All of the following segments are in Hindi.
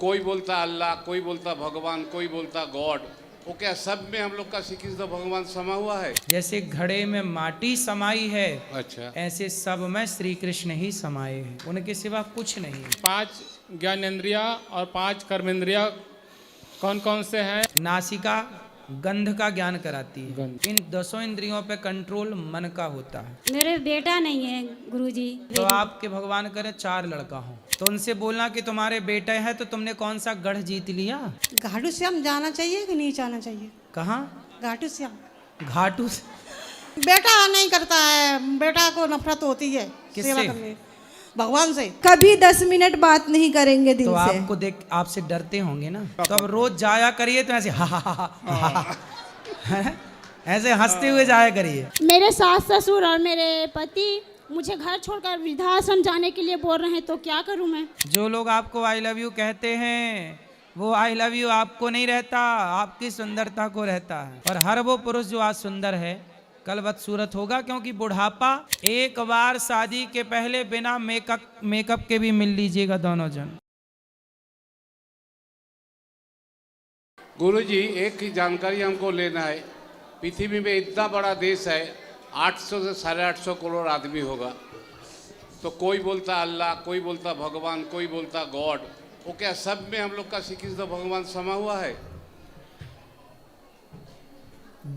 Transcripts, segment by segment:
कोई बोलता अल्लाह, कोई बोलता भगवान, कोई बोलता गॉड। वो क्या सब में हम लोग का श्री कृष्ण भगवान समा हुआ है? जैसे घड़े में माटी समाई है, अच्छा, ऐसे सब में श्री कृष्ण ही समाये हैं, उनके सिवा कुछ नहीं। 5 ज्ञानेंद्रिया और 5 कर्मेंद्रिया कौन कौन से हैं? नासिका गंध का ज्ञान कराती है। गंध। इन 10 इंद्रियों पे कंट्रोल मन का होता है। मेरे बेटा नहीं है गुरुजी। तो आपके भगवान करे 4 लड़का हो, तो उनसे बोलना कि तुम्हारे बेटे हैं, तो तुमने कौन सा गढ़ जीत लिया? घाटू श्याम जाना चाहिए कि नहीं जाना चाहिए? कहाँ? घाटू श्याम। घाटू? बेटा नहीं करता है, बेटा को नफरत होती है किससे? सेवा करने, भगवान से। कभी 10 मिनट बात नहीं करेंगे दिल तो से। आपको देख आपसे डरते होंगे ना, तो अब रोज जाया करिए तो ऐसे हा हा हा हा हा, हैं? ऐसे हंसते हुए जाया करिए। मेरे सास ससुर और मेरे पति मुझे घर छोड़कर वृद्धाश्रम जाने के लिए बोल रहे हैं, तो क्या करूं मैं? जो लोग आपको आई लव यू कहते हैं, वो आई लव यू आपको नहीं रहता, आपकी सुंदरता को रहता है। और हर वो पुरुष जो आज सुंदर है, कल बदसूरत होगा, क्योंकि बुढ़ापा एक बार शादी के पहले बिना मेकअप के भी मिल लीजिएगा दोनों जन। गुरुजी एक ही जानकारी हमको लेना है। पृथ्वी में इतना बड़ा देश है, 800 से 850 करोड़ आदमी होगा, तो कोई बोलता अल्लाह, कोई बोलता भगवान, कोई बोलता गॉड। वो क्या सब में हम लोग का श्री कृष्ण भगवान समा हुआ है?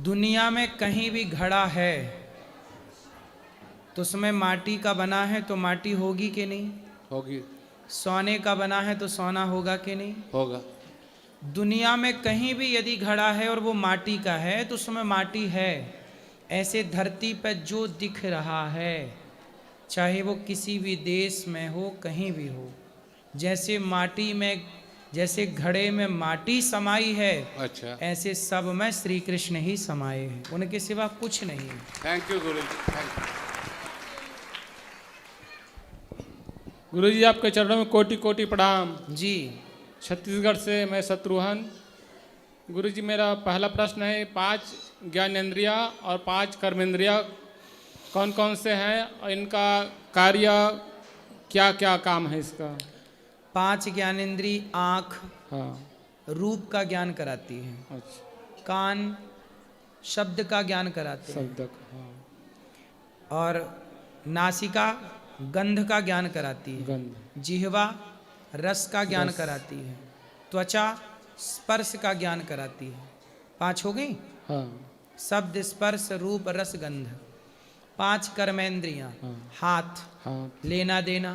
दुनिया में कहीं भी घड़ा है तो उसमें माटी का बना है, तो माटी होगी कि नहीं? होगी। सोने का बना है तो सोना होगा कि नहीं? होगा। दुनिया में कहीं भी यदि घड़ा है और वो माटी का है, तो उसमें माटी है। ऐसे धरती पर जो दिख रहा है, चाहे वो किसी भी देश में हो, कहीं भी हो, जैसे माटी में, जैसे घड़े में माटी समाई है, अच्छा, ऐसे सब में श्री कृष्ण ही समाये हैं, उनके सिवा कुछ नहीं। थैंक यू गुरुजी, थैंक यू। गुरुजी आपके चरणों में कोटि कोटि प्रणाम। जी। छत्तीसगढ़ से मैं शत्रुघ्न। गुरुजी मेरा पहला प्रश्न है, 5 ज्ञानेंद्रिया और 5 कर्मेंद्रिया कौन कौन से हैं और इनका कार्य क्या क्या काम है इसका? 5 ज्ञानेंद्री आँख हाँ। रूप का ज्ञान कराती है, अच्छा। कान शब्द का ज्ञान कराते हैं, शब्द का। हाँ। और नासिका गंध का ज्ञान कराती है, गंध। जिह्वा रस का ज्ञान कराती है, त्वचा स्पर्श का ज्ञान कराती है। 5 हो गई? हाँ। शब्द स्पर्श रूप रस गंध। 5 कर्मेंद्रियां, हाथ, हाँ। लेना देना,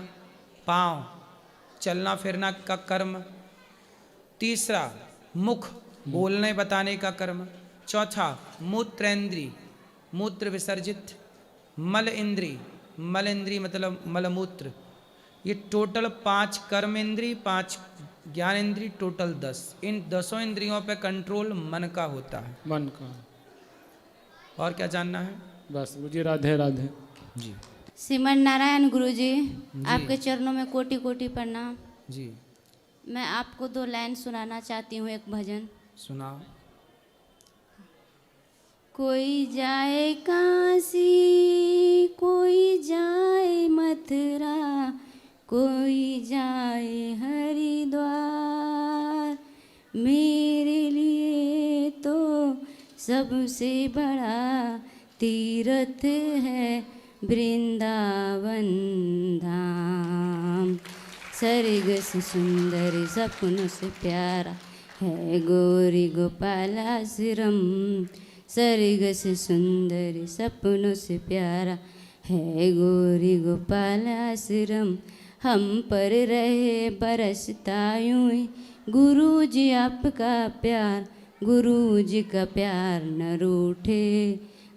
पाँव, चलना फिरना का कर्म। तीसरा मुख, बोलने बताने का कर्म। चौथा मूत्रेंद्री, मूत्र विसर्जित। मल इंद्री, मल इंद्री मतलब मलमूत्र। ये टोटल 5 कर्म इंद्री, 5 ज्ञान इंद्री, टोटल 10। इन 10 इंद्रियों पे कंट्रोल मन का होता है। मन का। और क्या जानना है? बस मुझे राधे राधे। जी श्रीमन नारायण गुरुजी, आपके चरणों में कोटि कोटि प्रणाम। जी। मैं आपको 2 लाइन सुनाना चाहती हूँ, एक भजन। सुनाओ। कोई जाए काशी, कोई जाए मथुरा, कोई जाए हरिद्वार, मेरे लिए तो सबसे बड़ा तीर्थ है वृंदावन धाम। स्वर्ग से सुंदर सपनों से प्यारा है गौरी गोपाल आश्रम। स्वर्ग से सुंदर सपनों से प्यारा है गौरी गोपाल आश्रम। हम पर रहे बरसता यूं ही गुरु जी आपका प्यार, गुरु जी का प्यार न रूठे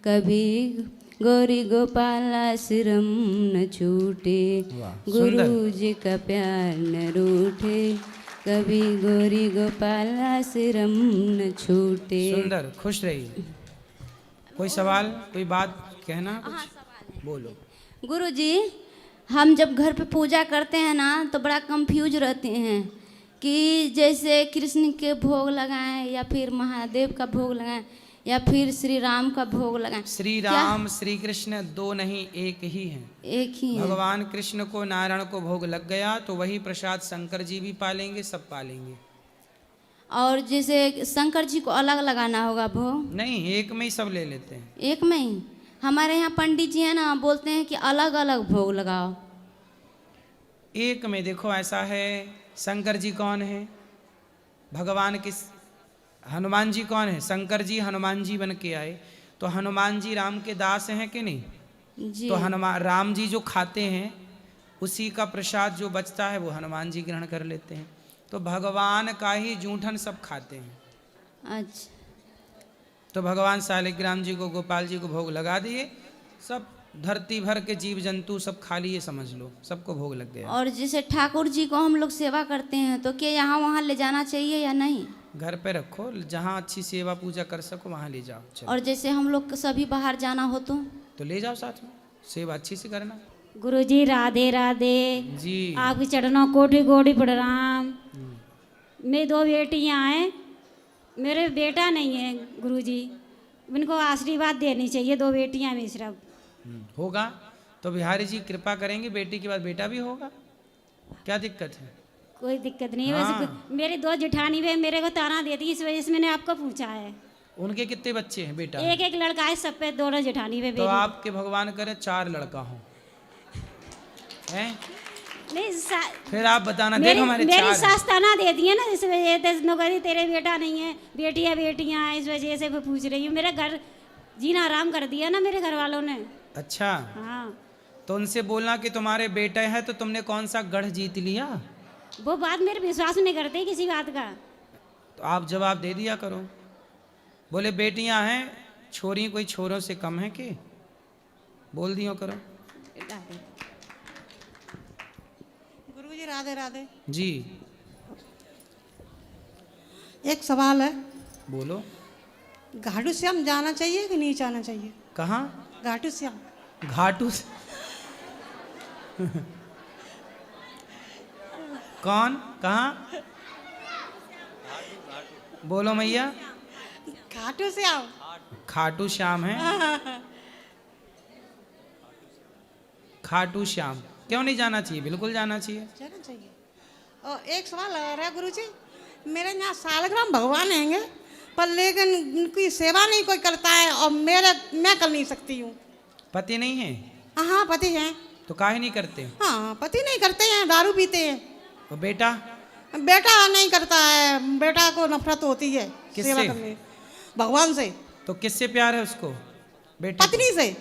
कभी, गौरी गोपाल आश्रम न छूटे। गुरु जी का प्यार न रूठे कभी, गौरी गोपाल आश्रम न छूटे। सुंदर, खुश रहिए। कोई सवाल, कोई बात कहना? कुछ बोलो। गुरुजी, हम जब घर पे पूजा करते हैं ना, तो बड़ा कंफ्यूज रहते हैं कि जैसे कृष्ण के भोग लगाएं या फिर महादेव का भोग लगाएं, या फिर श्री राम का भोग लगाएं? श्री राम श्री कृष्ण दो नहीं, एक ही हैं। एक ही है। भगवान कृष्ण को नारायण को भोग लग गया तो वही प्रसाद शंकर जी भी पालेंगे, सब पालेंगे। और जैसे शंकर जी को अलग लगाना होगा भोग? नहीं, एक में ही सब ले लेते हैं। एक में ही? हमारे यहाँ पंडित जी हैं ना, बोलते हैं कि अलग अलग भोग लगाओ। एक में देखो ऐसा है, शंकर जी कौन है? भगवान किस? हनुमान जी कौन है? शंकर जी हनुमान जी बन के आए, तो हनुमान जी राम के दास हैं कि नहीं? जी। तो हनुमान राम जी जो खाते हैं उसी का प्रसाद जो बचता है वो हनुमान जी ग्रहण कर लेते हैं। तो भगवान का ही जूठन सब खाते हैं। अच्छा। तो भगवान शालिग्राम जी को गोपाल जी को भोग लगा दिए, सब धरती भर के जीव जंतु सब खा लिए, समझ लो सबको भोग लग गया। और जैसे ठाकुर जी को हम लोग सेवा करते हैं तो क्या यहाँ वहाँ ले जाना चाहिए या नहीं? घर पे रखो, जहाँ अच्छी सेवा पूजा कर सको वहाँ ले जाओ। चलो। और जैसे हम लोग सभी बाहर जाना हो तो ले जाओ साथ में, सेवा अच्छी से करना। गुरुजी राधे राधे जी। आपके चरणों कोटि कोटि प्रणाम। मेरी दो बेटियां हैं, मेरे बेटा नहीं है गुरुजी, इनको आशीर्वाद देनी चाहिए। दो बेटियां में सिर्फ होगा तो बिहारी जी कृपा करेंगे, बेटी के बाद बेटा भी होगा, क्या दिक्कत है? कोई दिक्कत नहीं है। हाँ। वैसे मेरी दो जेठानी वे मेरे को ताना देती है, इस वजह से मैंने आपको पूछा है। उनके कितने बच्चे हैं बेटा? एक एक लड़का है, सब पे दोनों जेठानी वे तो आपके भगवान करे 4 लड़का हो हैं? नहीं फिर आप बताना। मेरी, देखो हमारे मेरी 4 सास ताना देती है ना, इस वजह से नौकरी तेरे बेटा नहीं है, बेटियां बेटियां हैं, इस वजह से मैं पूछ रही हूँ। मेरा घर जीना आराम कर दिया ना मेरे घर वालों ने। अच्छा। हाँ। तो उनसे बोलना कि तुम्हारे बेटे हैं तो तुमने कौन सा गढ़ जीत लिया। वो बात मेरे विश्वास नहीं करते किसी बात का। तो आप जवाब दे दिया करो। बोले बेटियां हैं, छोरी कोई छोरों से कम है कि? बोल दियो करो। गुरुजी राधे राधे जी। एक सवाल है, बोलो। घाटू श्याम जाना चाहिए कि नहीं जाना चाहिए? कहाँ? घाटू श्याम। घाटू कौन? कहाँ? बोलो मैया। घाटू श्याम। खाटू श्याम है? खाटू श्याम क्यों नहीं जाना चाहिए? बिल्कुल जाना चाहिए। जाना चाहिए। और एक सवाल आ रहा है गुरुजी, मेरे यहाँ शालिग्राम भगवान हैंगे, पर लेकिन उनकी सेवा नहीं कोई करता है और मैं कर नहीं सकती हूँ। पति नहीं है? हाँ पति हैं। तो काहे नहीं करते? हाँ पति नहीं करते हैं, दारू पीते हैं। और बेटा? बेटा नहीं करता है, बेटा को नफरत होती है किससे? सेवा करने, भगवान से। तो किससे प्यार है उसको? बेटे पत्नी से।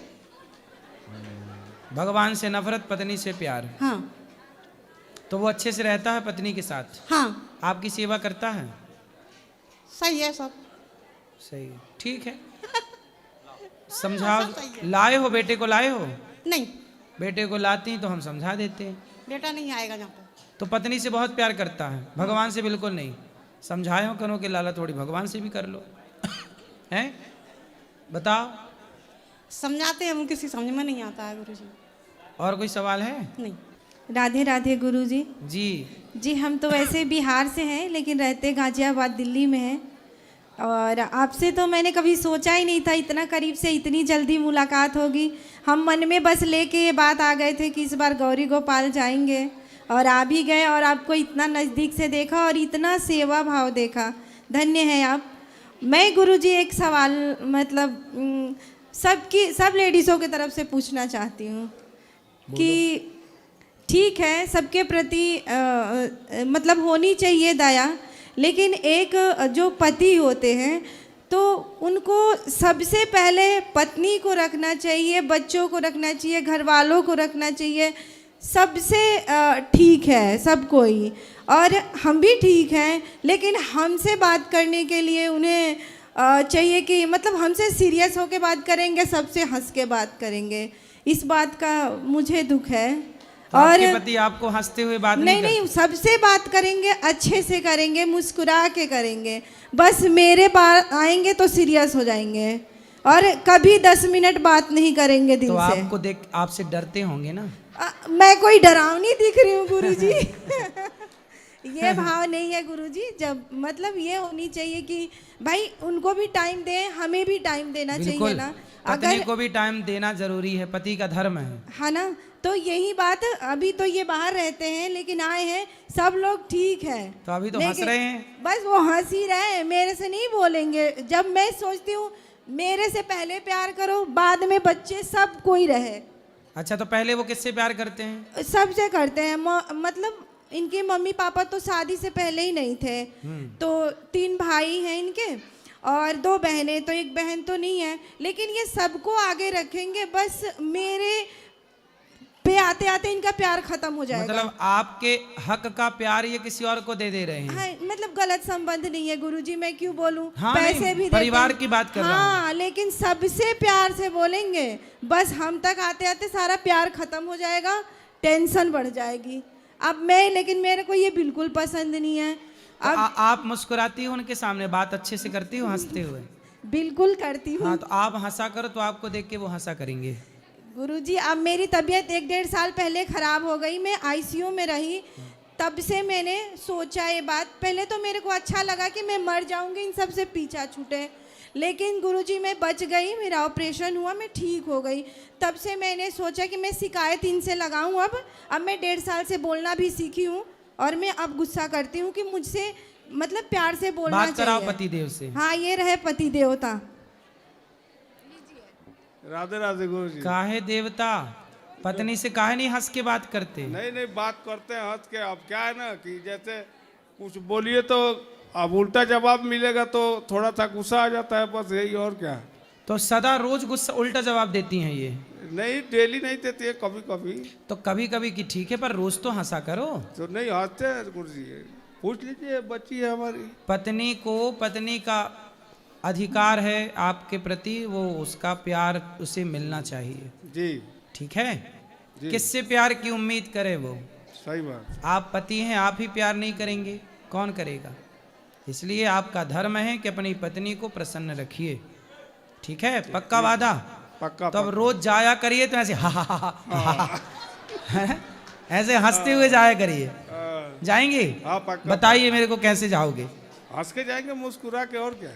भगवान से नफरत, पत्नी से प्यार। हाँ। तो वो अच्छे से रहता है पत्नी के साथ? हाँ। आपकी सेवा करता है? सही है सब। सही, ठीक है। समझाओ। लाए हो बेटे को? लाए हो? नहीं। बेटे को लाती तो हम समझा देते हैं। बेटा नहीं आएगा यहाँ पर। तो पत्नी से बहुत प्यार करता है, भगवान से बिल्कुल नहीं। समझाए हो करो कि लाला थोड़ी भगवान से भी कर लो। हैं? बताओ। समझाते हैं, किसी समझ में नहीं आता है गुरुजी। और कोई सवाल है? नहीं। राधे राधे गुरुजी। जी। जी हम तो वैसे बिहार से हैं लेकिन रहते गाजियाबाद दिल्ली में हैं, और आपसे तो मैंने कभी सोचा ही नहीं था इतना करीब से इतनी जल्दी मुलाकात होगी। हम मन में बस लेके ये बात आ गए थे कि इस बार गौरी गोपाल जाएंगे, और आ भी गए और आपको इतना नज़दीक से देखा और इतना सेवा भाव देखा। धन्य है आप। मैं गुरुजी एक सवाल मतलब सब लेडीज़ों की तरफ से पूछना चाहती हूँ कि ठीक है सबके प्रति मतलब होनी चाहिए दया, लेकिन एक जो पति होते हैं तो उनको सबसे पहले पत्नी को रखना चाहिए, बच्चों को रखना चाहिए, घर वालों को रखना चाहिए, सबसे ठीक है सब कोई, और हम भी ठीक हैं, लेकिन हमसे बात करने के लिए उन्हें चाहिए कि मतलब हमसे सीरियस होकर बात करेंगे, सबसे हंस के बात करेंगे। इस बात का मुझे दुख है। तो और आपके पति आपको हंसते हुए बात नहीं सबसे बात करेंगे, अच्छे से करेंगे, मुस्कुरा के करेंगे। बस मेरे पास आएंगे तो सीरियस हो जाएंगे और कभी 10 मिनट बात नहीं करेंगे दिल तो से। आपको देख आपसे डरते होंगे ना? मैं कोई डरावनी दिख रही हूँ गुरुजी? ये भाव नहीं है गुरुजी। जब मतलब ये होनी चाहिए कि भाई उनको भी टाइम दें, हमें भी टाइम देना चाहिए बिल्कुल, ना। पत्नी अगर को भी टाइम देना जरूरी है, पति का धर्म है ना, तो यही बात। अभी तो ये बाहर रहते हैं लेकिन आए हैं, सब लोग ठीक है। तो अभी तो हंस लेकिन रहे हैं। बस वो हंस ही रहे हैं, मेरे से नहीं बोलेंगे। जब मैं सोचती हूँ मेरे से पहले प्यार करो, बाद में बच्चे सब कोई रहे। अच्छा, तो पहले वो किससे प्यार करते हैं? सबसे करते हैं। मतलब इनके मम्मी पापा तो शादी से पहले ही नहीं थे। तो 3 भाई हैं इनके और 2 बहनें, तो एक बहन तो नहीं है, लेकिन ये सबको आगे रखेंगे। बस मेरे पे आते आते इनका प्यार खत्म हो जाएगा। मतलब आपके हक का प्यार ये किसी और को दे रहे हैं। हाँ, मतलब गलत संबंध नहीं है गुरुजी, मैं क्यों बोलूं। हाँ, पैसे नहीं, भी परिवार देते हैं। की बात कर रहा हूं। हाँ, लेकिन सबसे प्यार से बोलेंगे, बस हम तक आते आते सारा प्यार खत्म हो जाएगा, टेंशन बढ़ जाएगी। लेकिन मेरे को ये बिल्कुल पसंद नहीं है। तो आप मुस्कुराती हो उनके सामने, बात अच्छे से करती हो हंसते हुए? बिल्कुल करती हूँ। हाँ, तो आप हंसा करो तो आपको देख के वो हंसा करेंगे। गुरुजी, अब मेरी तबीयत 1-1.5 साल पहले खराब हो गई, मैं आईसीयू में रही। तब से मैंने सोचा ये बात। पहले तो मेरे को अच्छा लगा कि मैं मर जाऊंगी, इन सब से पीछा छूटे, लेकिन गुरुजी मैं बच गई, मेरा ऑपरेशन हुआ, मैं ठीक हो गई। तब से मैंने सोचा कि मैं शिकायत इनसे लगाऊं। अब मैं 1.5 साल से बोलना भी सीखी हूँ और मैं अब गुस्सा करती हूँ कि मुझसे मतलब प्यार से बोलना बात कराओ चाहिए। पतिदेव से। हाँ, ये रहे पति देवता। राधे राधे गुरु जी। काहे देवता, पत्नी से काहे नहीं हंस के बात करते? नहीं नहीं, बात करते हैं हंस के। अब क्या है ना कि जैसे कुछ बोलिए तो अब उल्टा जवाब मिलेगा तो थोड़ा सा गुस्सा आ जाता है, बस यही, और क्या। तो सदा रोज गुस्सा उल्टा जवाब देती हैं ये? नहीं, डेली नहीं देती है, कभी कभी। तो कभी कभी की ठीक है, पर रोज तो हंसा करो। तो नहीं हंसते हैं गुरु जी, पूछ लीजिए, बच्ची है हमारी। पत्नी को पत्नी का अधिकार है आपके प्रति, वो उसका प्यार उसे मिलना चाहिए। जी ठीक है, किससे प्यार की उम्मीद करे वो? सही बात। आप पति हैं, आप ही प्यार नहीं करेंगे, कौन करेगा? इसलिए आपका धर्म है कि अपनी पत्नी को प्रसन्न रखिए। ठीक है, पक्का वादा? पक्का। तो अब रोज जाया करिए तो ऐसे ऐसे हंसते हुए जाया करिए। जाएंगे? हाँ, पक्का। बताइए मेरे को कैसे जाओगे? हंस के जाएंगे, मुस्कुरा के, और क्या।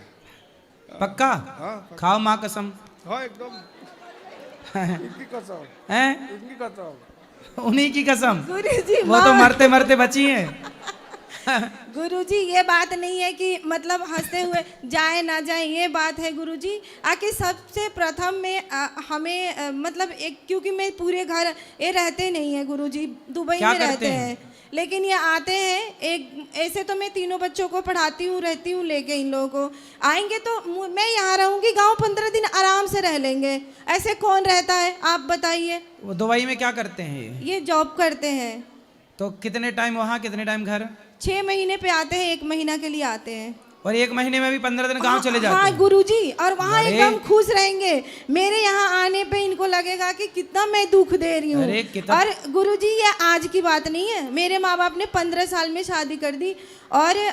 पक्का? हाँ, खाओ माँ कसम। हाँ एकदम। इनकी कसम। हैं? इनकी कसम। उन्हीं की कसम। गुरुजी, वो तो मरते मरते बची हैं। गुरुजी, ये बात नहीं है कि मतलब हंसते हुए जाए ना जाए, ये बात है गुरुजी। आके सबसे प्रथम में हमें मतलब एक, क्योंकि मैं पूरे घर ये रहते नहीं है गुरुजी, दुबई में रहते हैं, लेकिन ये आते हैं। एक ऐसे तो मैं 3 बच्चों को पढ़ाती हूँ, रहती हूँ लेके इन लोगों को। आएंगे तो मैं यहाँ रहूँगी, गांव 15 दिन आराम से रह लेंगे। ऐसे कौन रहता है, आप बताइए। वो दुबई में क्या करते हैं ये जॉब करते हैं। तो कितने टाइम वहाँ, कितने टाइम घर? 6 महीने पे आते हैं, 1 महीना के लिए आते हैं। और 1 महीने में भी 15 दिन गांव चले जाते हाँ हैं? गुरुजी, और वहाँ अरे! एकदम खुश रहेंगे। मेरे यहाँ आने पे इनको लगेगा कि कितना मैं दुख दे रही अरे, हूँ। कितना- और गुरुजी, ये आज की बात नहीं है, मेरे माँ बाप ने 15 साल में शादी कर दी, और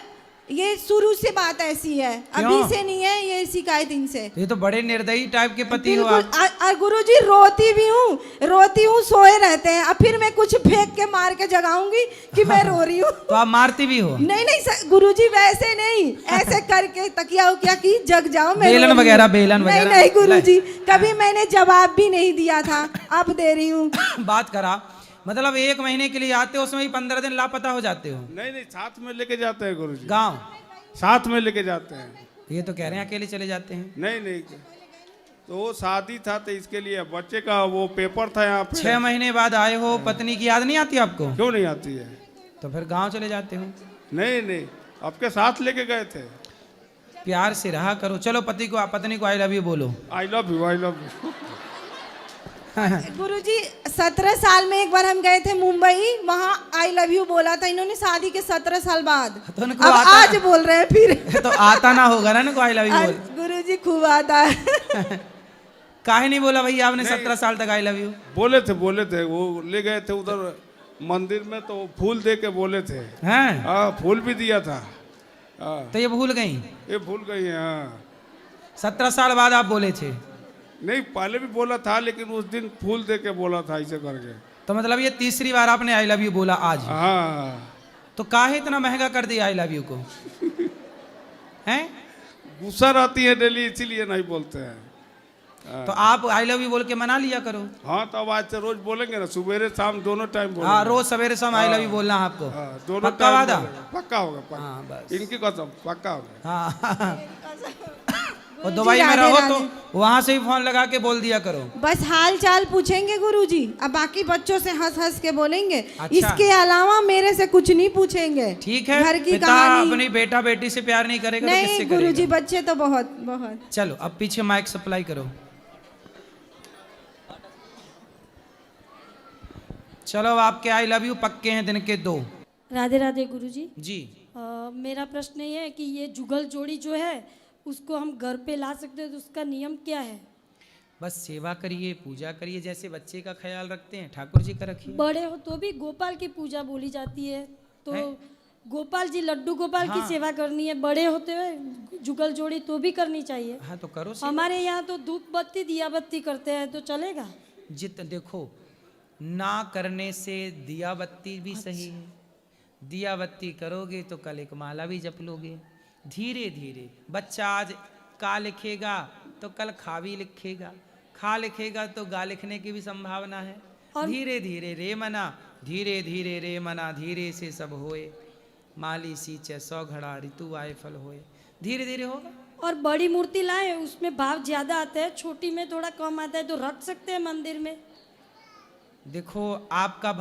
ये शुरू से बात ऐसी है, अभी से नहीं है ये शिकायत इनसे। ये तो बड़े निर्दयी टाइप के पति हो बिल्कुल। आप। और गुरुजी, रोती हूँ, सोए रहते हैं, अब फिर मैं कुछ फेंक के मार के जगाऊंगी कि मैं रो रही हूँ। तो आप मारती भी हो? नहीं गुरुजी, वैसे नहीं, ऐसे करके तकिया उकिया की जग जाओ। मैं बेलन वगैरह, बेलन वगैरह? नहीं गुरुजी, कभी मैंने जवाब भी नहीं दिया था, अब दे रही हूँ। बात करा, मतलब 1 महीने के लिए आते हो, उसमें ही 15 दिन लापता हो जाते हो? नहीं नहीं, साथ में लेके जाते हैं गुरु जी। गाँव साथ में लेके जाते हैं। ये तो कह रहे हैं अकेले चले जाते हैं। नहीं नहीं, तो वो शादी था तो इसके लिए, बच्चे का वो पेपर था यहाँ पे। 6 महीने बाद आए हो, पत्नी की याद नहीं आती आपको? क्यों नहीं आती है? तो फिर गांव चले जाते हो? नहीं नहीं, आपके साथ लेके गए थे। प्यार से रहा करो। चलो पत्नी को आई लव यू बोलो। I love you, I love you. गुरुजी, 17 साल में एक बार हम गए थे मुंबई, वहाँ आई लव यू बोला था इन्होंने, शादी के 17 साल बाद। तो उनको अब आता आज बोल रहे हैं फिर। तो आता ना होगा ना इनको आई लव यू बोल? गुरुजी, खूब आता है। काहे नहीं बोला भैया आपने 17 साल तक आई लव यू? बोले थे, वो ले गए थे उधर मंदिर में, तो फूल दे के बोले थे। हैं? हाँ, फूल भी दिया था। हाँ, तो ये भूल गई? ये भूल गई है। हाँ, 17 साल बाद आप बोले थे? नहीं, पहले भी बोला था, लेकिन उस दिन फूल दे के बोला था, ऐसे करके। तो मतलब ये तीसरी बार आपने आई लव यू बोला आज? हाँ। तो काहे इतना महंगा कर दिया आई लव यू को? हैं? गुस्सा रहती है डेली, इसीलिए नहीं बोलते हैं। तो आप आई लव यू बोल के मना लिया करो। हाँ, तो अब आज से रोज बोलेंगे ना, सुबह शाम दोनों टाइम बोलेंगे। हाँ, रोज सवेरे शाम आई लव यू बोलना है आपको। हाँ, दोनों पक्का टाइम वादा? बोलेंगे। पक्का होगा, पक्का। हाँ, बस। इनकी कसम पक्का होगा। हाँ। और दुबई में रहो तो वहां से ही फोन लगा के बोल दिया करो। बस हाल चाल पूछेंगे गुरुजी, अब बाकी बच्चों से हंस हंस के बोलेंगे। अच्छा। इसके अलावा मेरे से कुछ नहीं पूछेंगे। ठीक है, घर की पिता कहानी अपनी बेटा बेटी से प्यार नहीं करेगा तो किससे नहीं करेगा? गुरुजी, बच्चे तो बहुत बहुत। चलो अब पीछे माइक सप्लाई करो। चलो अब आपके आई लव यू पक्के हैं दिन के 2। राधे राधे गुरुजी। जी। मेरा प्रश्न ये है कि ये जुगल जोड़ी जो है उसको हम घर पे ला सकते हैं, तो उसका नियम क्या है? बस सेवा करिए, पूजा करिए, जैसे बच्चे का ख्याल रखते हैं ठाकुर जी का रखिए। बड़े हो तो भी गोपाल की पूजा बोली जाती है, तो है? गोपाल जी लड्डू गोपाल हाँ। की सेवा करनी है, बड़े होते हुए जुगल जोड़ी तो भी करनी चाहिए। हाँ तो करो सेवा। हमारे यहाँ तो धूप बत्ती दिया बत्ती करते हैं, तो चलेगा? देखो, ना करने से दिया बत्ती भी सही है। दिया बत्ती करोगे तो कल एक माला भी जप लोगे। धीरे धीरे बच्चा आज का लिखेगा तो कल खा भी लिखेगा, खा लिखेगा तो गा लिखने की भी संभावना है। धीरे धीरे रे मना, धीरे धीरे रे मना, धीरे से सब होए। माली सींचे 100 घड़ा, ऋतु आए फल होए। धीरे धीरे होगा। और बड़ी मूर्ति लाए उसमें भाव ज्यादा आता है, छोटी में थोड़ा कम आता है, तो रख सकते हैं मंदिर में। देखो, आपका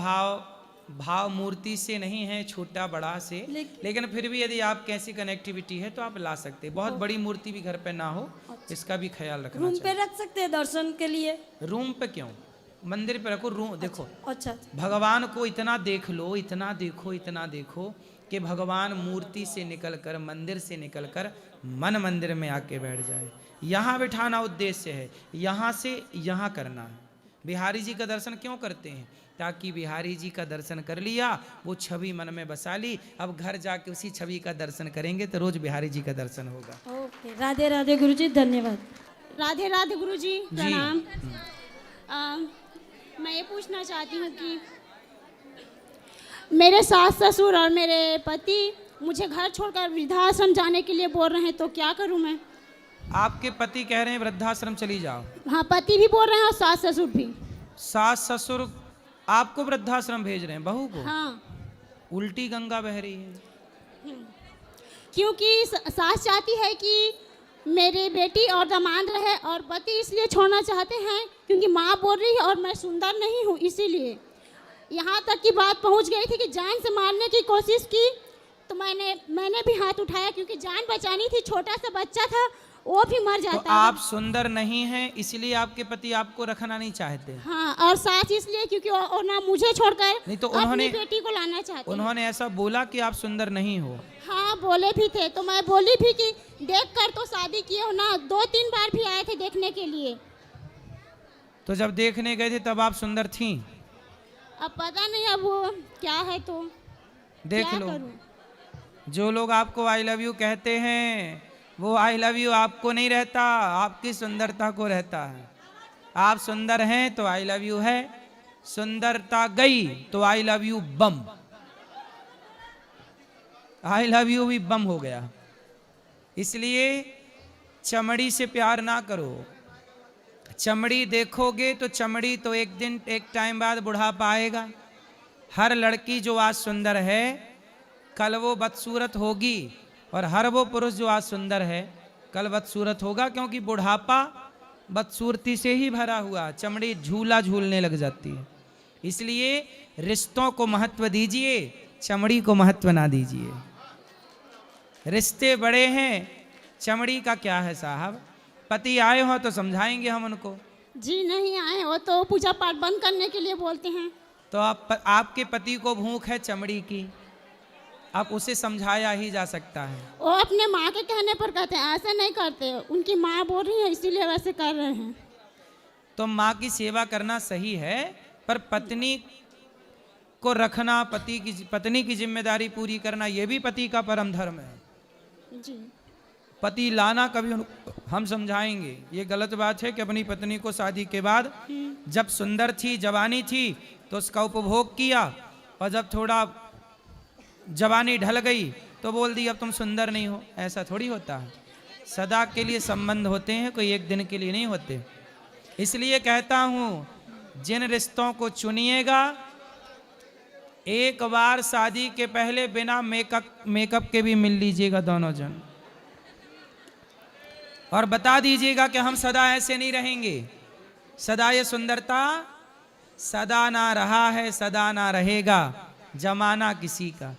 भाव मूर्ति से नहीं है, छोटा बड़ा से, लेकिन फिर भी यदि आप कैसी कनेक्टिविटी है तो आप ला सकते हैं। बहुत बड़ी मूर्ति भी घर पे ना हो, इसका भी ख्याल रखना रूम चाहिए। पे रख सकते हैं दर्शन के लिए? रूम पे क्यों, मंदिर पे रखो। रूम देखो, अच्छा। भगवान को इतना देख लो, इतना देखो, इतना देखो कि भगवान मूर्ति से निकलकर, मंदिर से निकलकर मन मंदिर में आके बैठ जाए। यहाँ बिठाना उद्देश्य है, यहाँ से यहाँ करना है। बिहारी जी का दर्शन क्यों करते हैं? ताकि बिहारी जी का दर्शन कर लिया, वो छवि मन में बसा ली, अब घर जाके उसी छवि का दर्शन करेंगे तो रोज बिहारी जी का दर्शन होगा। ओके, राधे राधे गुरुजी, धन्यवाद। राधे राधे गुरुजी, प्रणाम। मैं ये पूछना चाहती हूँ कि मेरे सास ससुर और मेरे पति मुझे घर छोड़कर वृद्धाश्रम जाने के लिए बोल रहे हैं, तो क्या करूँ मैं? आपके पति कह रहे हैं वृद्धाश्रम चली जाओ? हाँ, पति भी बोल रहे हैं और सास ससुर भी। सास ससुर आपको वृद्धाश्रम भेज रहे हैं, बहू को? हाँ। उल्टी गंगा बह रही है। क्योंकि सास चाहती है कि मेरी बेटी और दामाद रहे, और पति इसलिए छोड़ना चाहते हैं क्योंकि माँ बोल रही है और मैं सुंदर नहीं हूँ, इसीलिए। यहाँ तक की बात पहुँच गई थी कि जान से मारने की कोशिश की, तो मैंने भी हाथ उठाया क्योंकि जान बचानी थी। छोटा सा बच्चा था, वो भी मर जाता। तो आप सुंदर नहीं हैं, इसलिए आपके पति आपको रखना नहीं चाहते? हाँ, और सास इसलिए क्योंकि वो ना मुझे छोड़कर नहीं तो अपनी बेटी को लाना चाहते। उन्होंने ऐसा बोला कि आप सुंदर नहीं हो? हाँ, बोले भी थे, तो मैं बोली भी कि देख कर तो शादी किए हो ना। 2-3 बार भी आए थे देखने के लिए। तो जब देखने गए थे तब आप सुंदर थी? अब पता नहीं अब वो क्या है, तो देख क्या लो, करूं? जो लोग आपको आई लव यू कहते हैं वो आई लव यू आपको नहीं रहता, आपकी सुंदरता को रहता है। आप सुंदर हैं तो आई लव यू है, सुंदरता गई तो आई love you bomb. I love you भी बम हो गया। इसलिए चमड़ी से प्यार ना करो। चमड़ी देखोगे तो चमड़ी तो एक दिन, एक टाइम बाद बुढ़ापा आएगा। हर लड़की जो आज सुंदर है कल वो बदसूरत होगी, और हर वो पुरुष जो आज सुंदर है कल बदसूरत होगा, क्योंकि बुढ़ापा बदसूरती से ही भरा हुआ। चमड़ी झूला झूलने लग जाती है। इसलिए रिश्तों को महत्व दीजिए, चमड़ी को महत्व ना दीजिए। रिश्ते बड़े हैं, चमड़ी का क्या है साहब? पति आए हो तो समझाएंगे हम उनको। जी नहीं आए, वो तो पूजा पाठ बंद करने के लिए बोलते हैं। तो आपके पति को भूख है चमड़ी की, आप उसे समझाया ही जा सकता है। वो अपने माँ के कहने पर कहते हैं, ऐसे नहीं करते, उनकी माँ बोल रही है इसीलिए वैसे कर रहे हैं। तो माँ की सेवा करना सही है, पर पत्नी को रखना, पत्नी की जिम्मेदारी पूरी करना, यह भी पति का परम धर्म है। जी। पति लाना कभी हम समझाएंगे, ये गलत बात है कि अपनी पत्नी को शादी के बाद जब सुंदर थी, जवानी थी तो उसका उपभोग किया, और जब थोड़ा जवानी ढल गई तो बोल दी अब तुम सुंदर नहीं हो, ऐसा थोड़ी होता है। सदा के लिए संबंध होते हैं, कोई एक दिन के लिए नहीं होते। इसलिए कहता हूं जिन रिश्तों को चुनिएगा एक बार शादी के पहले बिना मेकअप के भी मिल लीजिएगा दोनों जन, और बता दीजिएगा कि हम सदा ऐसे नहीं रहेंगे। सदा ये सुंदरता सदा ना रहा है, सदा ना रहेगा, जमाना किसी का।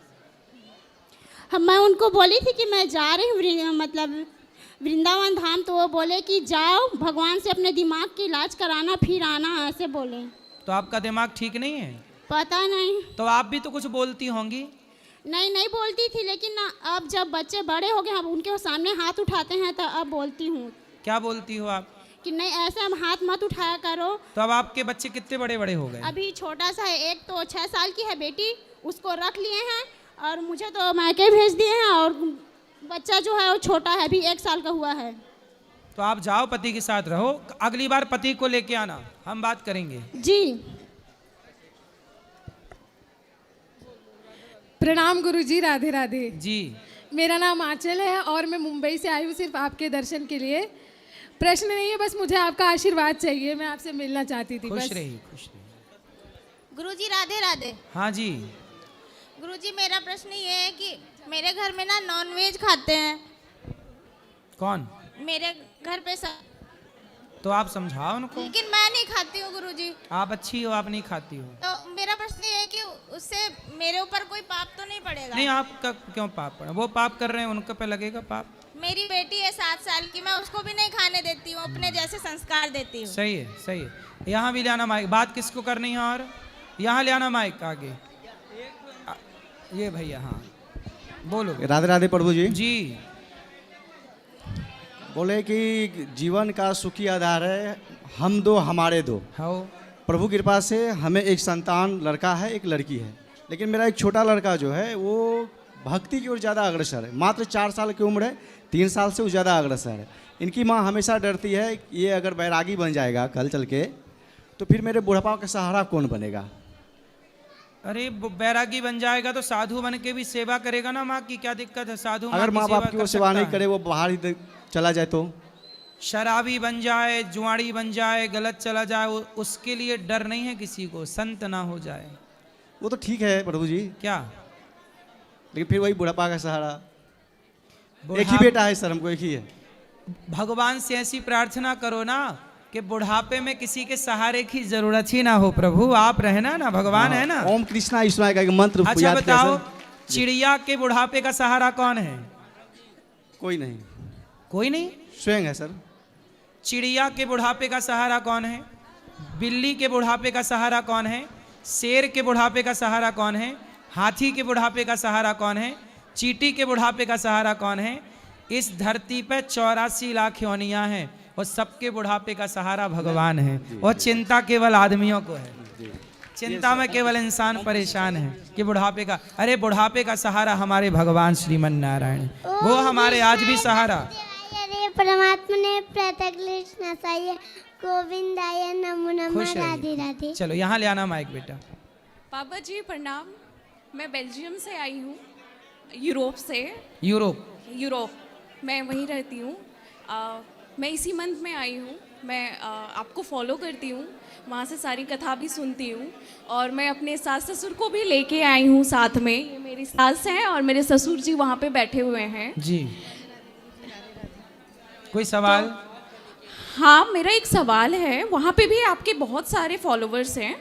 मैं उनको बोली थी कि मैं जा रही हूँ मतलब वृंदावन धाम, तो वो बोले कि जाओ भगवान से अपने दिमाग की इलाज कराना फिर आना, ऐसे बोले। तो आपका दिमाग ठीक नहीं है? पता नहीं। तो आप भी तो कुछ बोलती होंगी? नहीं बोलती थी, लेकिन अब जब बच्चे बड़े हो गए हम उनके सामने हाथ उठाते हैं तो अब बोलती हूँ। क्या बोलती हो आप? कि नहीं ऐसे हम हाथ मत उठाया करो। तो अब आपके बच्चे कितने बड़े बड़े हो गए? अभी छोटा सा है, एक तो 6 साल की है बेटी, उसको रख लिए हैं और मुझे तो मायके भेज दिए हैं, और बच्चा जो है वो छोटा है, अभी 1 साल का हुआ है। तो आप जाओ पति के साथ रहो, अगली बार पति को लेके आना, हम बात करेंगे। जी प्रणाम गुरुजी, राधे राधे जी। मेरा नाम आंचल है और मैं मुंबई से आई हूँ सिर्फ आपके दर्शन के लिए। प्रश्न नहीं है, बस मुझे आपका आशीर्वाद चाहिए, मैं आपसे मिलना चाहती थी। खुश रही, खुश रही। गुरुजी राधे राधे। हाँ जी। गुरुजी मेरा प्रश्न ये है कि मेरे घर में ना नॉनवेज खाते हैं। कौन? मेरे घर पे सब। तो आप समझाओ उनको। लेकिन मैं नहीं खाती हूँ गुरुजी। आप अच्छी हो, आप नहीं खाती हो। तो मेरा प्रश्न ये है कि उससे मेरे ऊपर कोई पाप तो नहीं पड़ेगा? नहीं, आपका क्यों पाप पड़ा? वो पाप कर रहे हैं, उनके पे लगेगा पाप। मेरी बेटी है 7 साल की, मैं उसको भी नहीं खाने देती हूँ, अपने जैसे संस्कार देती हूँ। सही है, सही है। यहाँ भी लाना माइक, बात किसको करनी है? और यहाँ लाना माइक आगे, ये भैया। हाँ बोलो। राधे राधे प्रभु जी। जी। बोले कि जीवन का सुखी आधार है हम दो हमारे दो। हाँ। प्रभु की कृपा से हमें एक संतान लड़का है, एक लड़की है, लेकिन मेरा एक छोटा लड़का जो है वो भक्ति की ओर ज़्यादा अग्रसर है। मात्र 4 साल की उम्र है, 3 साल से वो ज़्यादा अग्रसर है। इनकी माँ हमेशा डरती है ये अगर बैरागी बन जाएगा कल चल के तो फिर मेरे बुढ़ापा का सहारा कौन बनेगा। अरे बैरागी बन जाएगा तो साधु बन के भी सेवा करेगा ना माँ की, क्या दिक्कत है? साधु अगर माँ बाप की वो सेवा नहीं करे, वो बाहर ही चला जाए तो? शराबी बन जाए, जुआड़ी बन जाए, गलत चला जाए, उसके लिए डर नहीं है किसी को, संत ना हो जाए। वो तो ठीक है प्रभु जी। क्या? लेकिन फिर वही बुढ़ापा का सहारा। एक ही बेटा है सर, हमको एक ही है। भगवान से ऐसी प्रार्थना करो ना कि बुढ़ापे में किसी के सहारे की जरूरत ही ना हो। प्रभु आप रहना ना, भगवान है ना। ओम कृष्णा ईश्वराय का मंत्र। अच्छा बताओ, चिड़िया के बुढ़ापे का सहारा कौन है? कोई नहीं। कोई नहीं? स्वयं है सर। चिड़िया के बुढ़ापे का सहारा कौन है? बिल्ली के बुढ़ापे का सहारा कौन है? शेर के बुढ़ापे का सहारा कौन है? हाथी के बुढ़ापे का सहारा कौन है? चींटी के बुढ़ापे का सहारा कौन है? इस धरती पर 84 लाख योनियां हैं और सबके बुढ़ापे का सहारा भगवान है। और चिंता केवल आदमियों को है, चिंता में केवल इंसान परेशान है कि बुढ़ापे का। अरे बुढ़ापे का सहारा हमारे भगवान श्रीमन नारायण, वो हमारे आज भी सहारा। परमात्मा ने प्रत्यक्ष नसाइए गोविंदाय नमो नमः। राधे राधे। चलो यहाँ ले आना माइक बेटा। पापा जी प्रणाम, मैं बेल्जियम से आई हूँ, यूरोप से। यूरोप मैं वहीं रहती हूँ। मैं इसी मंथ में आई हूँ। मैं आपको फॉलो करती हूँ, वहाँ से सारी कथा भी सुनती हूँ, और मैं अपने सास ससुर को भी लेके आई हूँ साथ में। ये मेरी सास हैं और मेरे ससुर जी वहाँ पे बैठे हुए हैं जी। कोई सवाल? हाँ मेरा एक सवाल है, वहाँ पे भी आपके बहुत सारे फॉलोवर्स हैं,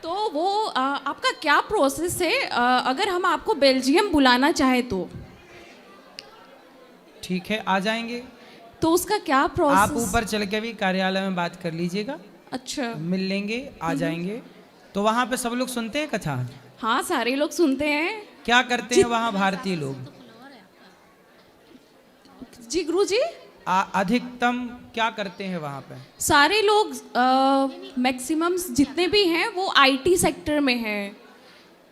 तो वो आपका क्या प्रोसेस है अगर हम आपको बेल्जियम बुलाना चाहे तो? ठीक है, आ जाएंगे। तो उसका क्या प्रोसेस? आप ऊपर चल के भी कार्यालय में बात कर लीजिएगा। अच्छा। मिल लेंगे, आ जाएंगे। तो वहाँ पे सब लोग सुनते हैं कथा? हाँ सारे लोग सुनते हैं। क्या करते हैं वहाँ भारतीय लोग? जी गुरुजी अधिकतम क्या करते हैं वहाँ पे? सारे लोग मैक्सिमम जितने भी हैं वो आईटी सेक्टर में हैं,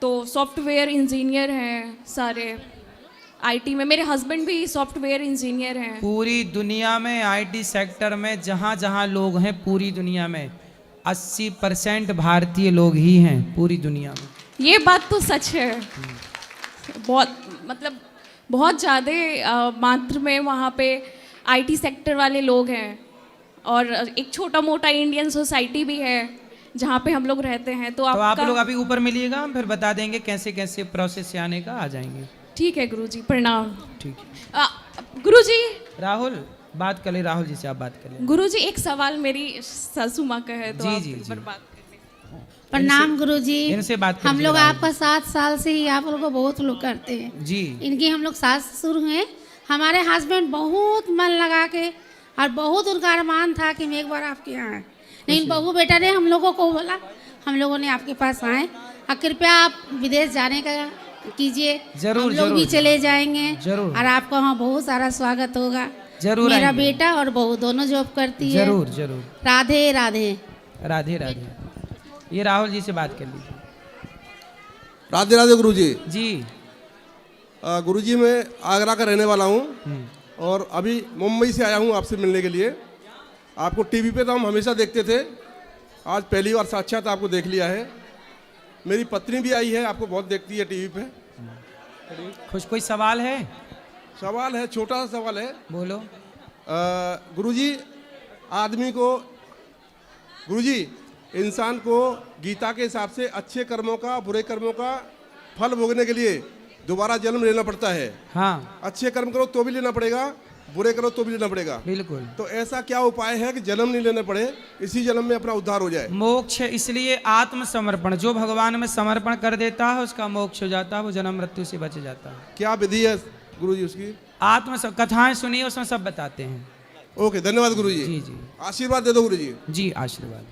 तो सॉफ्टवेयर इंजीनियर हैं सारे आईटी में। मेरे हस्बैंड भी सॉफ्टवेयर इंजीनियर हैं। पूरी दुनिया में आईटी सेक्टर में जहाँ जहाँ लोग हैं पूरी दुनिया में 80% भारतीय लोग ही हैं पूरी दुनिया में। ये बात तो सच है। बहुत मतलब बहुत ज़्यादा मात्रा में वहाँ पे आईटी सेक्टर वाले लोग हैं और एक छोटा मोटा इंडियन सोसाइटी भी है जहाँ पे हम लोग रहते हैं। तो आप आपका लोग अभी ऊपर मिलिएगा, हम फिर बता देंगे कैसे कैसे प्रोसेस से आने का, आ जाएंगे। ठीक है गुरुजी, प्रणाम। ठीक है गुरुजी। राहुल बात कर ले, राहुल जी से आप बात कर ले। गुरुजी एक सवाल मेरी सासू माँ का है, तो जी आप जी इस पर जी। बात कर लें। प्रणाम गुरुजी। इनसे बात हम कीजिए लोग राहुल आपका 7 साल से ही आप लोग को बहुत लोग करते हैं जी। इनकी हम लोग सास ससुर हुए। हमारे हस्बैंड बहुत मन लगा के और बहुत उनका अरमान था कि मैं एक बार आपके यहाँ आए, लेकिन बहू बेटा ने हम लोगों को बोला, हम लोगों ने आपके पास आए और कृपया आप विदेश जाने का कीजिए। जरूर, हम लोग जरूर, भी चले जाएंगे जरूर। और आपका वहाँ बहुत सारा स्वागत होगा। जरूर मेरा आएंगे। बेटा और बहू दोनों जॉब करती है। जरूर जरूर। राधे राधे। राधे राधे। ये राहुल जी से बात कर लीजिए। राधे राधे गुरुजी। जी गुरुजी मैं आगरा का रहने वाला हूँ और अभी मुंबई से आया हूँ आपसे मिलने के लिए। आपको टीवी पे तो हम हमेशा देखते थे, आज पहली बार साक्षात आपको देख लिया है। मेरी पत्नी भी आई है, आपको बहुत देखती है टीवी पे। खुश कोई सवाल है? सवाल है, छोटा सा सवाल है। बोलो। गुरुजी आदमी को, गुरुजी इंसान को गीता के हिसाब से अच्छे कर्मों का बुरे कर्मों का फल भोगने के लिए दोबारा जन्म लेना पड़ता है। हाँ। अच्छे कर्म करो तो भी लेना पड़ेगा, बुरे करो तो भी लेना पड़ेगा। बिल्कुल। तो ऐसा क्या उपाय है कि जन्म नहीं लेना पड़े, इसी जन्म में अपना उद्धार हो जाए? मोक्ष इसलिए आत्मसमर्पण, जो भगवान में समर्पण कर देता है उसका मोक्ष हो जाता है, वो जन्म मृत्यु से बच जाता है। क्या विधि है गुरुजी उसकी? कथाएं सुनिए, उसमें सब बताते हैं। ओके, धन्यवाद गुरुजी। जी जी। आशीर्वाद दे दो गुरुजी। जी आशीर्वाद।